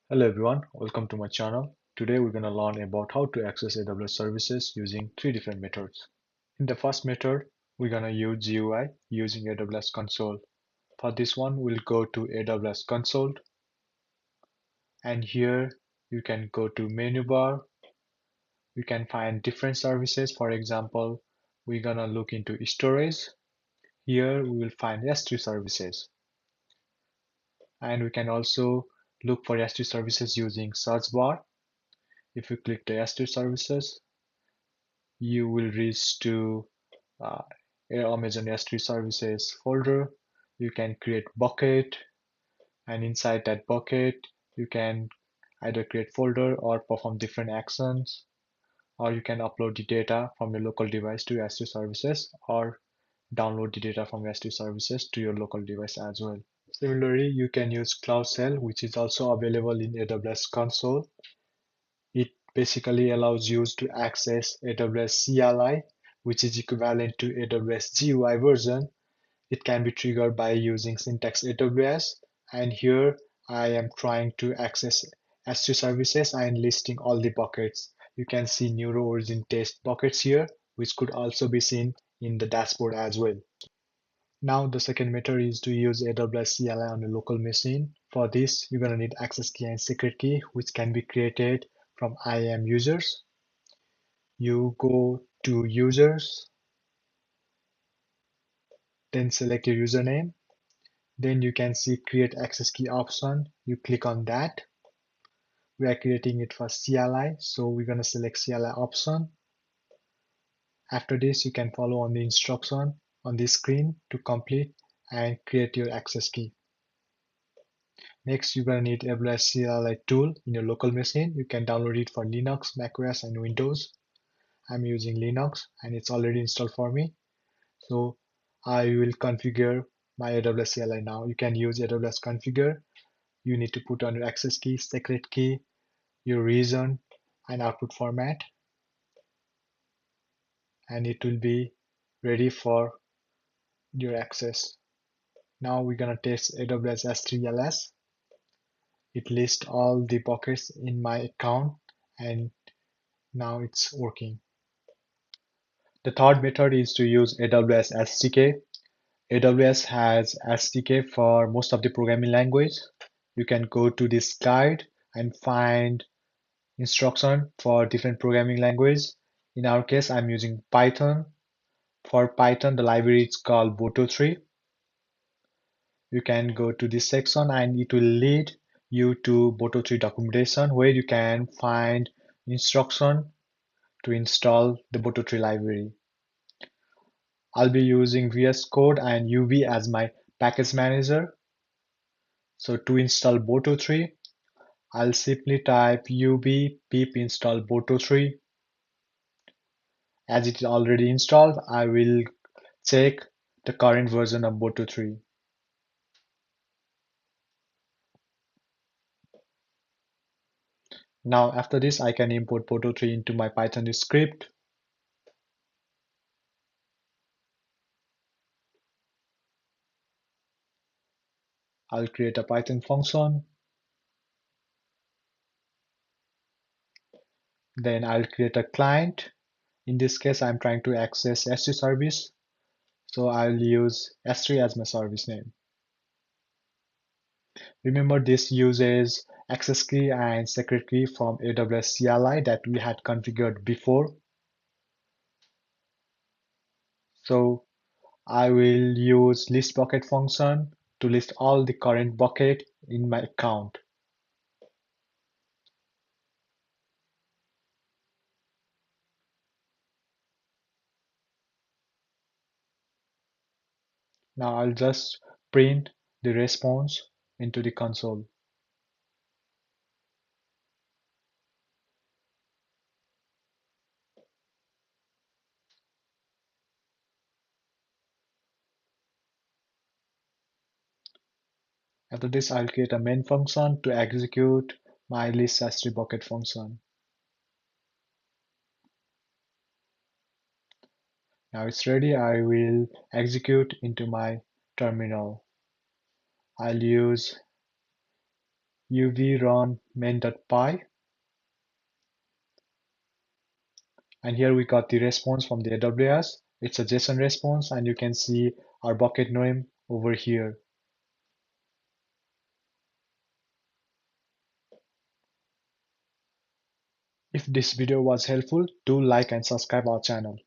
Hello everyone, welcome to my channel. Today we're going to learn about how to access AWS services using three different methods. In the first method, we're going to use GUI using AWS console. For this one, we'll go to AWS console, and here you can go to menu bar. You can find different services. For example, we're going to look into storage. Here we will find S3 services, and we can also look for S3 services using search bar. If you click the S3 services, you will reach to uh, Amazon S3 services folder. You can create bucket, and inside that bucket, you can either create folder or perform different actions, or you can upload the data from your local device to S3 services, or download the data from S3 services to your local device as well. Similarly, you can use Cloud Shell, which is also available in AWS console. It basically allows you to access AWS CLI, which is equivalent to AWS GUI version. It can be triggered by using syntax AWS. And here I am trying to access S3 services and listing all the buckets. You can see Neuro origin test buckets here, which could also be seen in the dashboard as well. Now the second method is to use AWS CLI on a local machine. For this, you're going to need access key and secret key, which can be created from IAM users. You go to users, then select your username. Then you can see create access key option. You click on that. We are creating it for CLI, so we're going to select CLI option. After this, you can follow on the instruction on the screen to complete and create your access key. Next, you're going to need AWS CLI tool in your local machine. You can download it for Linux, macOS, and Windows. I'm using Linux and it's already installed for me. So I will configure my AWS CLI now. You can use AWS configure. You need to put on your access key, secret key, your region, and output format, and it will be ready for your access. Now we're gonna test AWS S3LS. It lists all the buckets in my account, and now it's working. The third method is to use AWS SDK. AWS has SDK for most of the programming language. You can go to this guide and find instruction for different programming language. In our case, I'm using Python. For Python, the library is called Boto3. You can go to this section and it will lead you to Boto3 documentation where you can find instruction to install the Boto3 library. I'll be using VS Code and UV as my package manager. So to install Boto3, I'll simply type UV pip install Boto3. As it is already installed, I will check the current version of Boto3. Now after this, I can import Boto3 into my Python script. I'll create a Python function. Then I'll create a client. In this case, I'm trying to access S3 service. So I'll use S3 as my service name. Remember, this uses access key and secret key from AWS CLI that we had configured before. So I will use list bucket function to list all the current bucket in my account. Now I'll just print the response into the console. After this, I'll create a main function to execute my list s3 bucket function. Now it's ready. I will execute into my terminal. I'll use uv run main.py, and here we got the response from the AWS. It's a JSON response, and you can see our bucket name over here. If this video was helpful, do like and subscribe our channel.